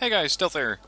Hey guys, Stealth here.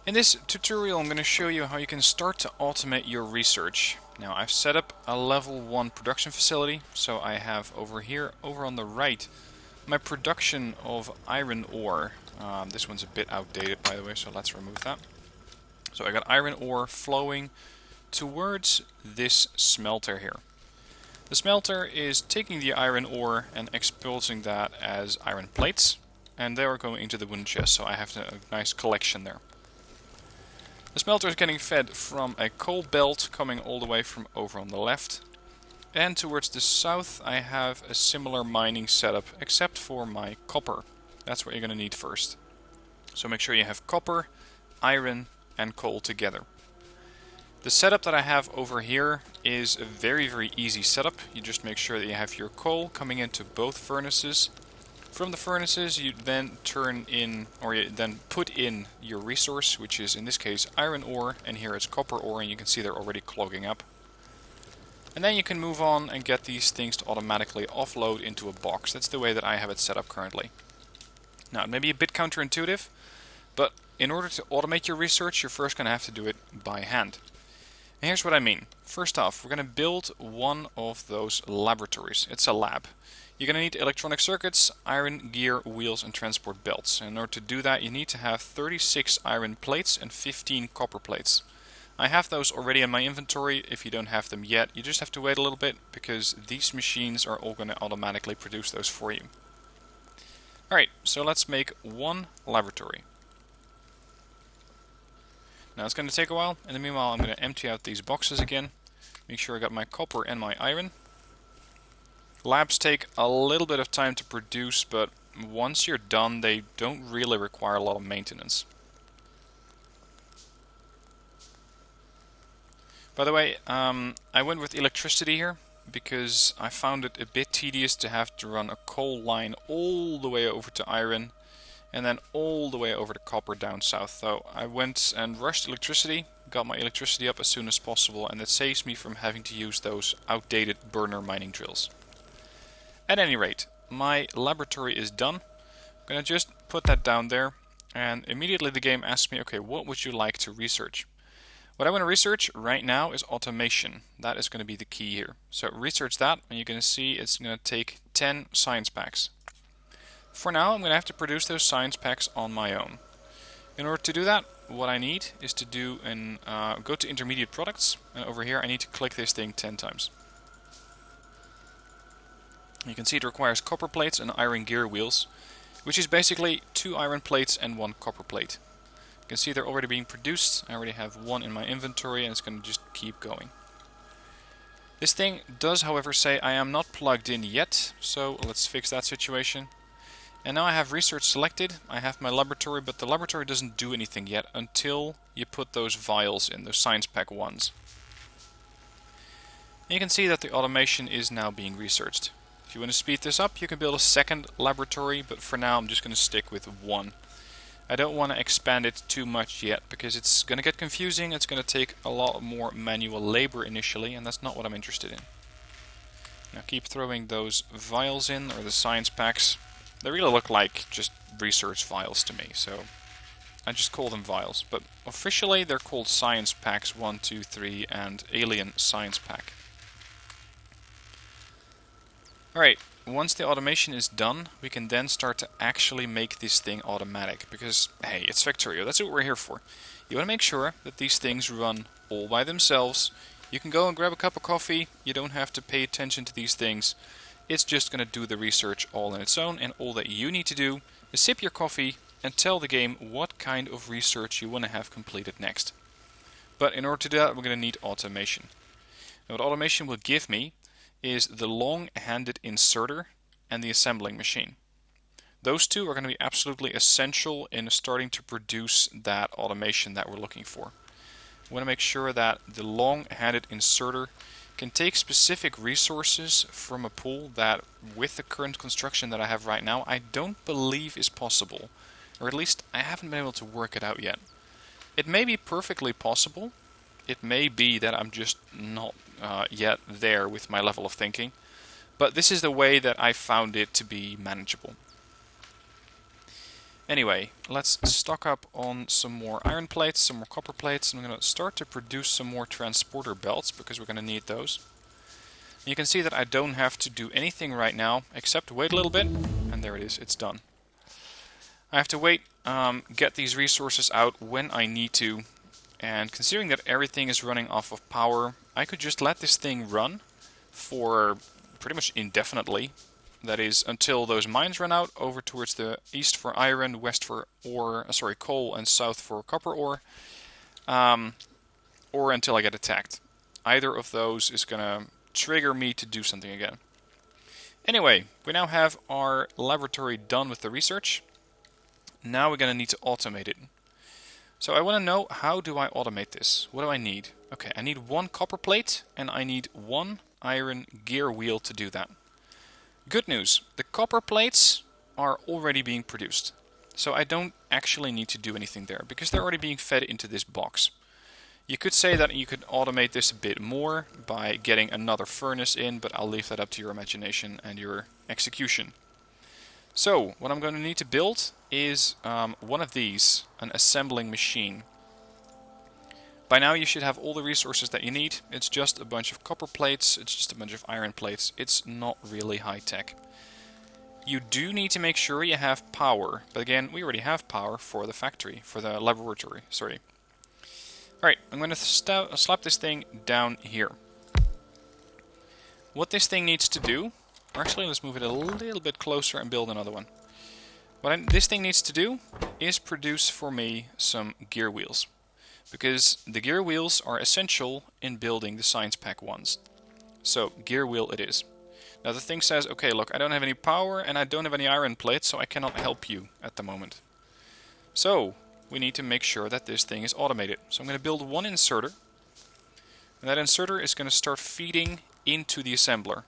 In this tutorial I'm going to show you how you can start to automate your research. Now I've set up a level 1 production facility, so I have over here, over on the right, my production of iron ore. This one's a bit outdated by the way, so let's remove that. So I got iron ore flowing towards this smelter here. The smelter is taking the iron ore and exposing that as iron plates, and they are going into the wooden chest, so I have a nice collection there. The smelter is getting fed from a coal belt coming all the way from over on the left. And towards the south I have a similar mining setup, except for my copper. That's what you're going to need first. So make sure you have copper, iron and coal together. The setup that I have over here is a very easy setup. You just make sure that you have your coal coming into both furnaces. From the furnaces you then put in your resource, which is in this case iron ore, and here it's copper ore, and you can see they're already clogging up. And then you can move on and get these things to automatically offload into a box. That's the way that I have it set up currently. Now it may be a bit counterintuitive, but in order to automate your research you're first going to have to do it by hand. And here's what I mean. First off, we're going to build one of those laboratories. It's a lab. You're going to need electronic circuits, iron gear, wheels and transport belts. And in order to do that you need to have 36 iron plates and 15 copper plates. I have those already in my inventory. If you don't have them yet, you just have to wait a little bit, because these machines are all going to automatically produce those for you. Alright, so let's make one laboratory. Now it's going to take a while. In the meanwhile I'm going to empty out these boxes again. Make sure I got my copper and my iron. Labs take a little bit of time to produce, but once you're done they don't really require a lot of maintenance. By the way, I went with electricity here because I found it a bit tedious to have to run a coal line all the way over to iron and then all the way over to copper down south. So I went and rushed electricity, got my electricity up as soon as possible, and it saves me from having to use those outdated burner mining drills. At any rate, my laboratory is done. I'm going to just put that down there, and immediately the game asks me, okay, what would you like to research? What I want to research right now is automation. That is going to be the key here. So research that, and you're going to see it's going to take 10 science packs. For now, I'm going to have to produce those science packs on my own. In order to do that, what I need is to do go to intermediate products, and over here I need to click this thing 10 times. You can see it requires copper plates and iron gear wheels, which is basically 2 iron plates and 1 copper plate. You can see they're already being produced. I already have 1 in my inventory and it's going to just keep going. This thing does however say I am not plugged in yet, so let's fix that situation. And now I have research selected, I have my laboratory, but the laboratory doesn't do anything yet until you put those vials in, those science pack ones. And you can see that the automation is now being researched. If you want to speed this up, you can build a second laboratory, but for now I'm just going to stick with 1. I don't want to expand it too much yet, because it's going to get confusing, it's going to take a lot more manual labor initially, and that's not what I'm interested in. Now keep throwing those vials in, or the science packs. They really look like just research vials to me, so I just call them vials. But officially they're called science packs 1, 2, 3 and alien science pack. Alright, once the automation is done, we can then start to actually make this thing automatic. Because, hey, it's Factorio, that's what we're here for. You want to make sure that these things run all by themselves. You can go and grab a cup of coffee, you don't have to pay attention to these things. It's just going to do the research all on its own, and all that you need to do is sip your coffee and tell the game what kind of research you want to have completed next. But in order to do that, we're going to need automation. And what automation will give me is the long-handed inserter and the assembling machine. Those two are going to be absolutely essential in starting to produce that automation that we're looking for. We want to make sure that the long-handed inserter can take specific resources from a pool that, with the current construction that I have right now, I don't believe is possible. Or at least I haven't been able to work it out yet. It may be perfectly possible. It may be that I'm just not yet there with my level of thinking. But this is the way that I found it to be manageable. Anyway, let's stock up on some more iron plates, some more copper plates, and I'm going to start to produce some more transporter belts because we're going to need those. And you can see that I don't have to do anything right now except wait a little bit, and there it is, it's done. I have to wait, get these resources out when I need to, and considering that everything is running off of power, I could just let this thing run for pretty much indefinitely. That is, until those mines run out, over towards the east for iron, west for coal, and south for copper ore, or until I get attacked. Either of those is going to trigger me to do something again. Anyway, we now have our laboratory done with the research. Now we're going to need to automate it. So I want to know, how do I automate this? What do I need? Okay, I need 1 copper plate and I need 1 iron gear wheel to do that. Good news, the copper plates are already being produced. So I don't actually need to do anything there because they're already being fed into this box. You could say that you could automate this a bit more by getting another furnace in, but I'll leave that up to your imagination and your execution. So, what I'm going to need to build is one of these, an assembling machine. By now you should have all the resources that you need. It's just a bunch of copper plates, it's just a bunch of iron plates. It's not really high tech. You do need to make sure you have power, but again, we already have power for the factory, for the laboratory, sorry. Alright, I'm going to slap this thing down here. What this thing needs to do, or actually let's move it a little bit closer and build another one. What this thing needs to do is produce for me some gear wheels. Because the gear wheels are essential in building the Science Pack ones. So, gear wheel it is. Now the thing says, okay, look, I don't have any power and I don't have any iron plates, so I cannot help you at the moment. So, we need to make sure that this thing is automated. So I'm going to build 1 inserter. And that inserter is going to start feeding into the assembler.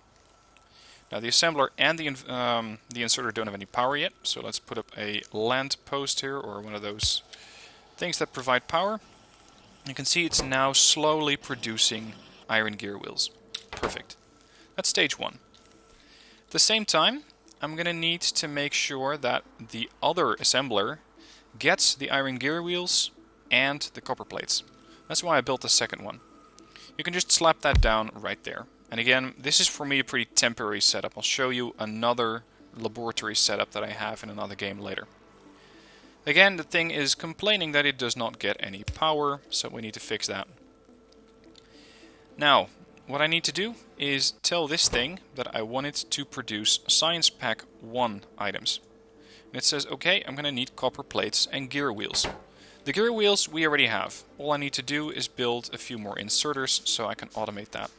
Now the assembler and the inserter don't have any power yet, so let's put up a land post here, or one of those things that provide power. You can see it's now slowly producing iron gear wheels. Perfect. That's stage 1. At the same time, I'm going to need to make sure that the other assembler gets the iron gear wheels and the copper plates. That's why I built the second one. You can just slap that down right there. And again, this is for me a pretty temporary setup. I'll show you another laboratory setup that I have in another game later. Again, the thing is complaining that it does not get any power, so we need to fix that. Now, what I need to do is tell this thing that I want it to produce Science Pack 1 items. And it says, okay, I'm going to need copper plates and gear wheels. The gear wheels we already have. All I need to do is build a few more inserters so I can automate that.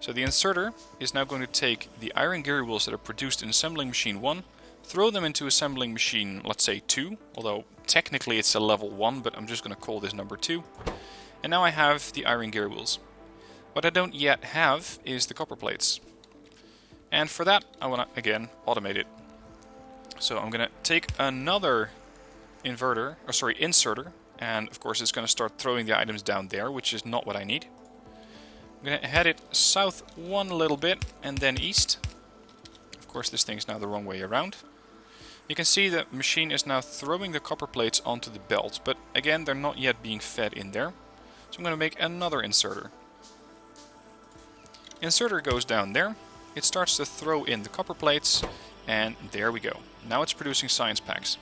So the inserter is now going to take the iron gear wheels that are produced in assembling machine 1, throw them into assembling machine, let's say 2, although technically it's a level 1, but I'm just going to call this number 2. And now I have the iron gear wheels. What I don't yet have is the copper plates. And for that, I want to, again, automate it. So I'm going to take another inserter, and of course it's going to start throwing the items down there, which is not what I need. I'm going to head it south 1 little bit, and then east. Of course this thing's now the wrong way around. You can see the machine is now throwing the copper plates onto the belt, but again they're not yet being fed in there. So I'm going to make another inserter. Inserter goes down there, it starts to throw in the copper plates, and there we go. Now it's producing science packs.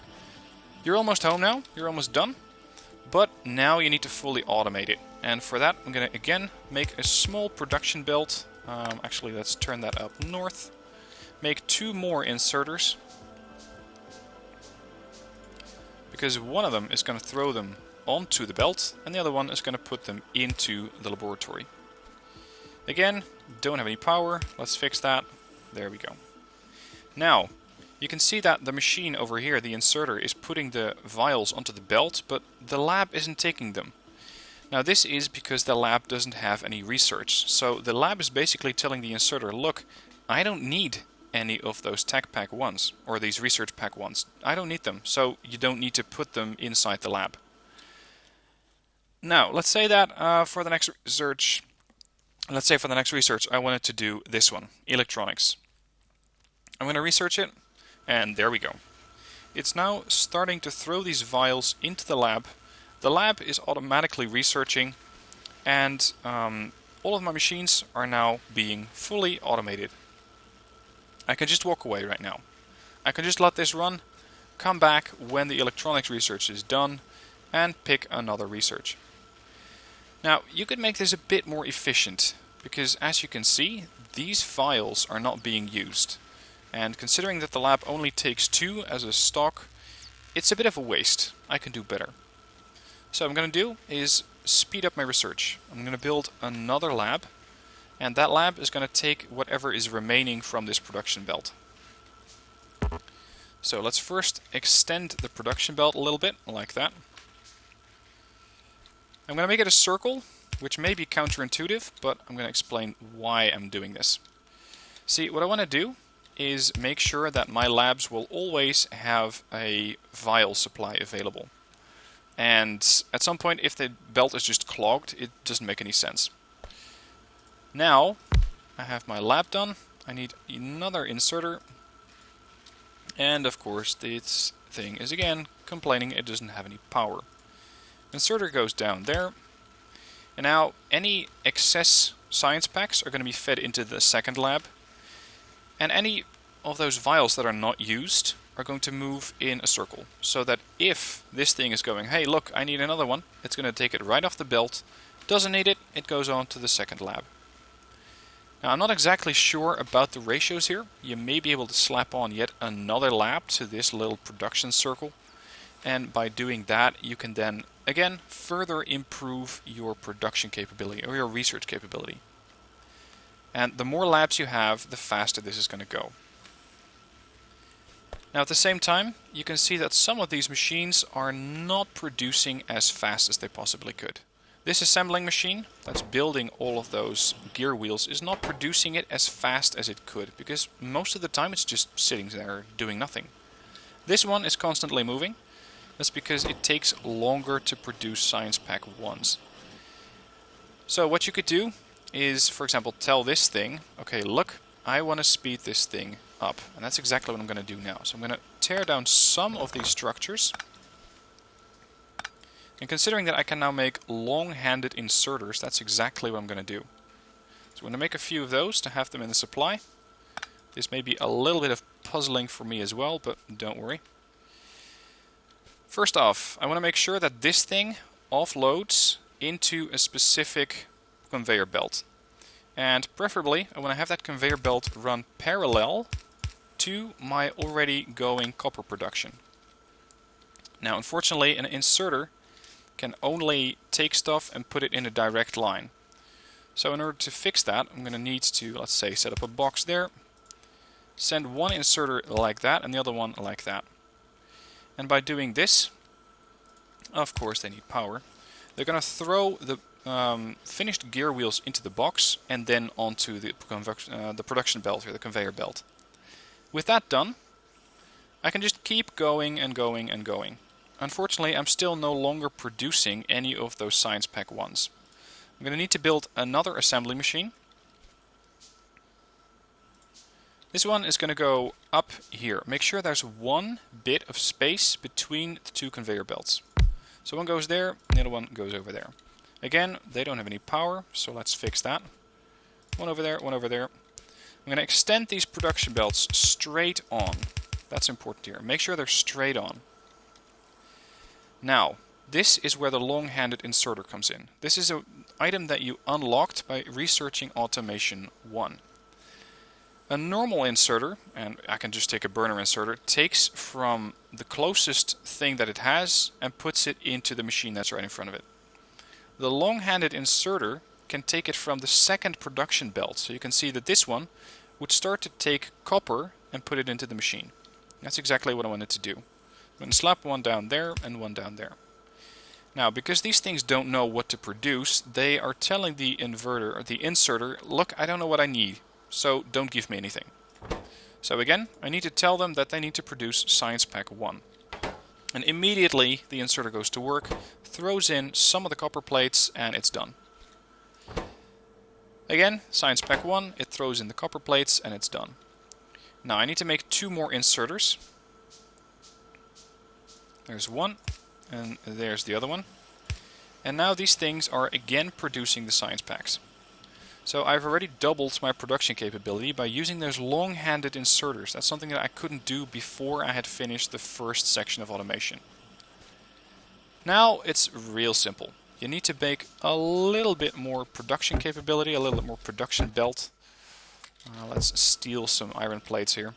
You're almost home now, you're almost done, but now you need to fully automate it. And for that I'm going to again make a small production belt. Actually, let's turn that up north. Make 2 more inserters, because one of them is going to throw them onto the belt and the other one is going to put them into the laboratory. Again, don't have any power, let's fix that. There we go. Now, you can see that the machine over here, the inserter, is putting the vials onto the belt, but the lab isn't taking them. Now this is because the lab doesn't have any research. So the lab is basically telling the inserter, look, I don't need any of those tech pack ones, or these research pack ones. I don't need them, so you don't need to put them inside the lab. Now, let's say that for the next research, I wanted to do this one, electronics. I'm going to research it, and there we go. it's now starting to throw these vials into the lab. The lab is automatically researching, and all of my machines are now being fully automated. I can just walk away right now. I can just let this run, come back when the electronics research is done, and pick another research. Now, you could make this a bit more efficient, because as you can see, these vials are not being used. And considering that the lab only takes 2 as a stock, it's a bit of a waste. I can do better. So what I'm going to do is speed up my research. I'm going to build another lab, and that lab is going to take whatever is remaining from this production belt. So let's first extend the production belt a little bit, like that. I'm going to make it a circle, which may be counterintuitive, but I'm going to explain why I'm doing this. See, what I want to do is make sure that my labs will always have a vial supply available. And at some point, if the belt is just clogged, it doesn't make any sense. Now, I have my lab done. I need another inserter. And of course, this thing is again complaining it doesn't have any power. Inserter goes down there. And now, any excess science packs are going to be fed into the second lab. And any of those vials that are not used are going to move in a circle. So that if this thing is going, hey look, I need another one, it's going to take it right off the belt. Doesn't need it, it goes on to the second lab. Now I'm not exactly sure about the ratios here. You may be able to slap on yet another lab to this little production circle. And by doing that, you can then, again, further improve your production capability or your research capability. And the more labs you have, the faster this is going to go. Now at the same time, you can see that some of these machines are not producing as fast as they possibly could. This assembling machine that's building all of those gear wheels is not producing it as fast as it could, because most of the time it's just sitting there doing nothing. This one is constantly moving. That's because it takes longer to produce Science Pack 1s. So what you could do is, for example, tell this thing, okay, look, I want to speed this thing up. And that's exactly what I'm going to do now. So I'm going to tear down some of these structures. And considering that I can now make long-handed inserters, that's exactly what I'm going to do. So I'm going to make a few of those to have them in the supply. This may be a little bit of puzzling for me as well, but don't worry. First off, I want to make sure that this thing offloads into a specific conveyor belt. And preferably, I want to have that conveyor belt run parallel to my already going copper production. Now, unfortunately, an inserter can only take stuff and put it in a direct line. So in order to fix that, I'm going to need to, let's say, set up a box there, send one inserter like that and the other one like that. And by doing this, of course they need power, they're going to throw the finished gear wheels into the box and then onto the production belt, or the conveyor belt. With that done, I can just keep going and going and going. Unfortunately, I'm still no longer producing any of those Science Pack 1s. I'm going to need to build another assembly machine. This one is going to go up here. Make sure there's one bit of space between the two conveyor belts. So one goes there, and the other one goes over there. Again, they don't have any power, so let's fix that. One over there, one over there. I'm going to extend these production belts straight on. That's important here. Make sure they're straight on. Now, this is where the long-handed inserter comes in. This is an item that you unlocked by researching Automation 1. A normal inserter, and I can just take a burner inserter, takes from the closest thing that it has and puts it into the machine that's right in front of it. The long-handed inserter can take it from the second production belt. So you can see that this one would start to take copper and put it into the machine. That's exactly what I wanted to do. I'm going to slap one down there and one down there. Now, because these things don't know what to produce, they are telling the inverter or the inserter, look, I don't know what I need, so don't give me anything. So again, I need to tell them that they need to produce Science Pack 1. And immediately the inserter goes to work, throws in some of the copper plates, and it's done. Again, Science Pack 1, it throws in the copper plates, and it's done. Now I need to make 2 more inserters. There's one, and there's the other one. And now these things are again producing the science packs. So I've already doubled my production capability by using those long-handed inserters. That's something that I couldn't do before I had finished the first section of automation. Now it's real simple. You need to bake a little bit more production capability, a little bit more production belt. Let's steal some iron plates here.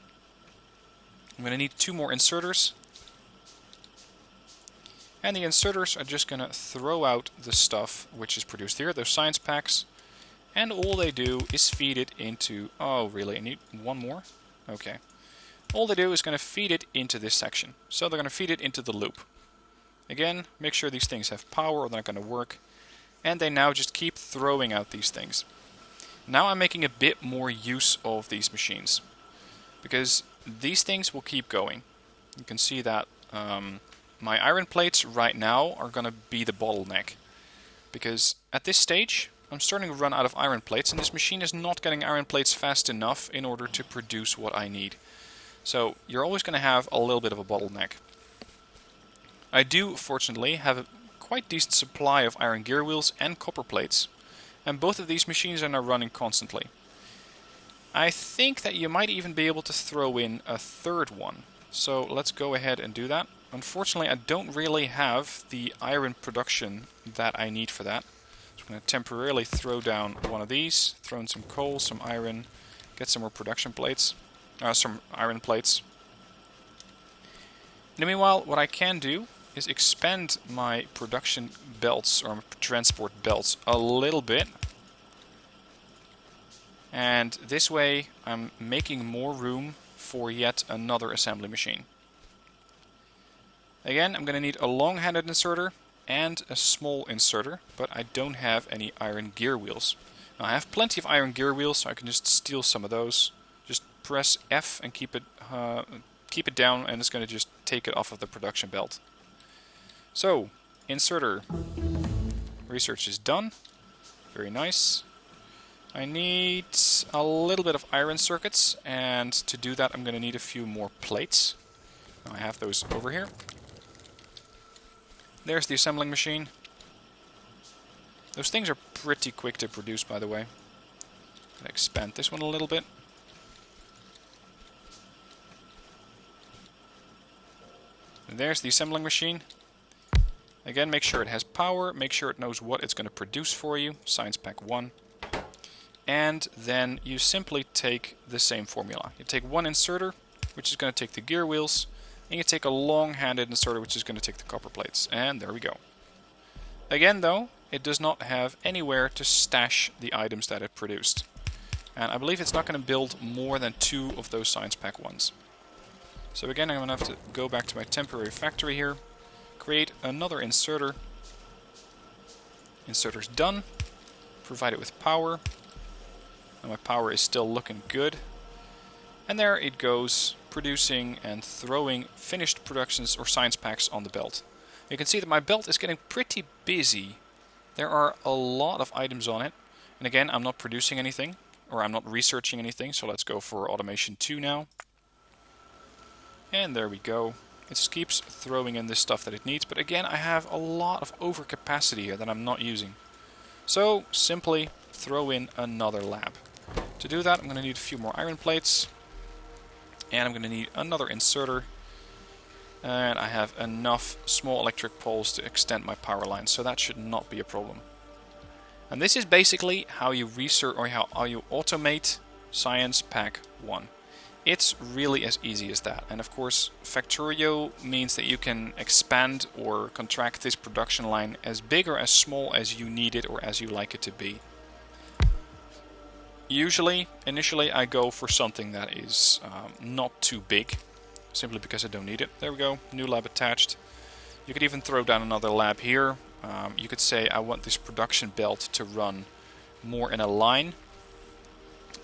I'm going to need 2 more inserters. And the inserters are just going to throw out the stuff which is produced here, those science packs. And all they do is feed it into... Oh, really? I need 1 more? Okay. All they do is going to feed it into this section. So they're going to feed it into the loop. Again, make sure these things have power or they're not going to work. And they now just keep throwing out these things. Now I'm making a bit more use of these machines. Because these things will keep going. You can see that my iron plates right now are going to be the bottleneck. Because at this stage, I'm starting to run out of iron plates, and this machine is not getting iron plates fast enough in order to produce what I need. So you're always going to have a little bit of a bottleneck. I do, fortunately, have a quite decent supply of iron gear wheels and copper plates, and both of these machines are now running constantly. I think that you might even be able to throw in a third one. So let's go ahead and do that. Unfortunately, I don't really have the iron production that I need for that. So I'm going to temporarily throw down one of these, throw in some coal, some iron, get some more production plates, some iron plates. In the meanwhile, what I can do is expand my production belts or transport belts a little bit. And this way I'm making more room for yet another assembly machine. Again, I'm going to need a long-handed inserter and a small inserter, but I don't have any iron gear wheels. Now, I have plenty of iron gear wheels, so I can just steal some of those. Just press F and keep it down, and it's going to just take it off of the production belt. So, inserter research is done. Very nice. I need a little bit of iron circuits, and to do that I'm going to need a few more plates. Now I have those over here. There's the assembling machine. Those things are pretty quick to produce, by the way. I'm going to expand this one a little bit. And there's the assembling machine. Again, make sure it has power, make sure it knows what it's going to produce for you. Science Pack 1. And then you simply take the same formula. You take one inserter, which is going to take the gear wheels, and you take a long-handed inserter, which is going to take the copper plates. And there we go. Again, though, it does not have anywhere to stash the items that it produced. And I believe it's not going to build more than 2 of those Science Pack 1s. So again, I'm going to have to go back to my temporary factory here, create another inserter. Inserter's done. Provide it with power. And my power is still looking good. And there it goes, producing and throwing finished productions or science packs on the belt. You can see that my belt is getting pretty busy. There are a lot of items on it. And again, I'm not producing anything, or I'm not researching anything, so let's go for automation 2 now. And there we go. It just keeps throwing in this stuff that it needs, but again, I have a lot of overcapacity here that I'm not using. So, simply throw in another lab. To do that, I'm going to need a few more iron plates, and I'm going to need another inserter, and I have enough small electric poles to extend my power lines, so that should not be a problem. And this is basically how you research, or how you automate Science Pack 1. It's really as easy as that. And of course, Factorio means that you can expand or contract this production line as big or as small as you need it or as you like it to be. Usually, initially, I go for something that is not too big, simply because I don't need it. There we go, new lab attached. You could even throw down another lab here. You could say I want this production belt to run more in a line.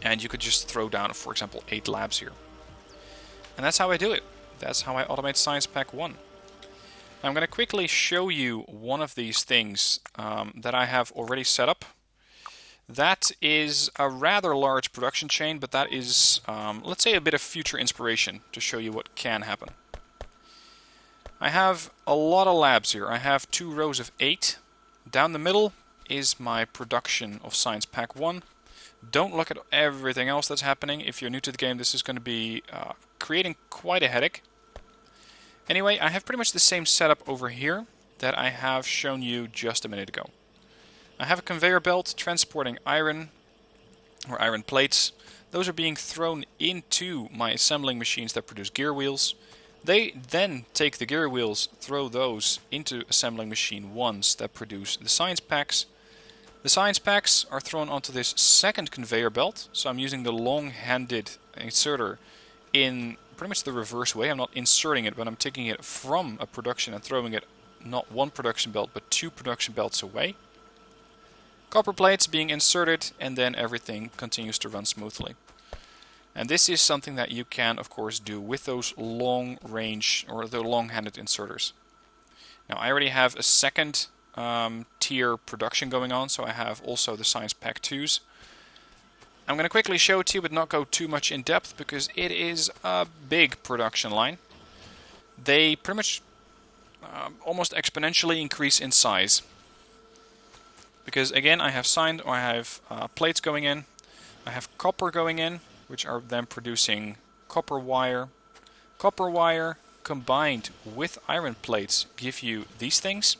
And you could just throw down, for example, 8 labs here. And that's how I do it. That's how I automate Science Pack 1. I'm going to quickly show you one of these things that I have already set up. That is a rather large production chain, but that is, let's say, a bit of future inspiration to show you what can happen. I have a lot of labs here. I have 2 rows of 8. Down the middle is my production of Science Pack 1. Don't look at everything else that's happening. If you're new to the game, this is going to be creating quite a headache. Anyway, I have pretty much the same setup over here that I have shown you just a minute ago. I have a conveyor belt transporting iron or iron plates. Those are being thrown into my assembling machines that produce gear wheels. They then take the gear wheels, throw those into assembling machine 1s that produce the science packs. The science packs are thrown onto this second conveyor belt, so I'm using the long-handed inserter in pretty much the reverse way. I'm not inserting it, but I'm taking it from a production and throwing it not 1 production belt, but 2 production belts away. Copper plates being inserted, and then everything continues to run smoothly. And this is something that you can, of course, do with those long range or the long-handed inserters. Now, I already have a second tier production going on, so I have also the Science Pack 2s. I'm going to quickly show it to you, but not go too much in depth, because it is a big production line. They pretty much almost exponentially increase in size. Because again, I have plates going in, I have copper going in, which are then producing copper wire. Copper wire combined with iron plates give you these things,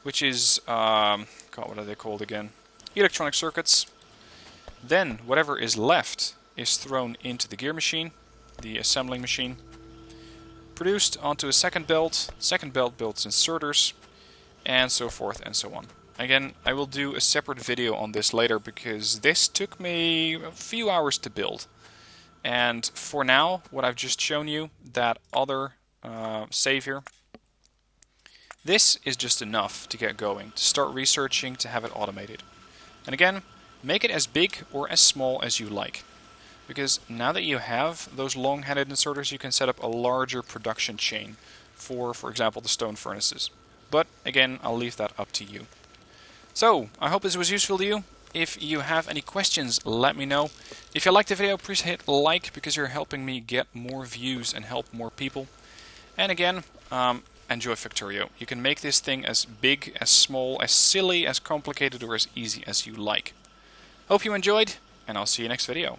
which is, God, what are they called again? Electronic circuits. Then whatever is left is thrown into the gear machine, the assembling machine, produced onto a second belt builds inserters, and so forth and so on. Again, I will do a separate video on this later, because this took me a few hours to build. And for now, what I've just shown you, that other save here, this is just enough to get going, to start researching, to have it automated. And again, make it as big or as small as you like. Because now that you have those long-handed inserters, you can set up a larger production chain for example, the stone furnaces. But again, I'll leave that up to you. So, I hope this was useful to you. If you have any questions, let me know. If you liked the video, please hit like, because you're helping me get more views and help more people. And again, enjoy Factorio. You can make this thing as big, as small, as silly, as complicated, or as easy as you like. Hope you enjoyed, and I'll see you next video.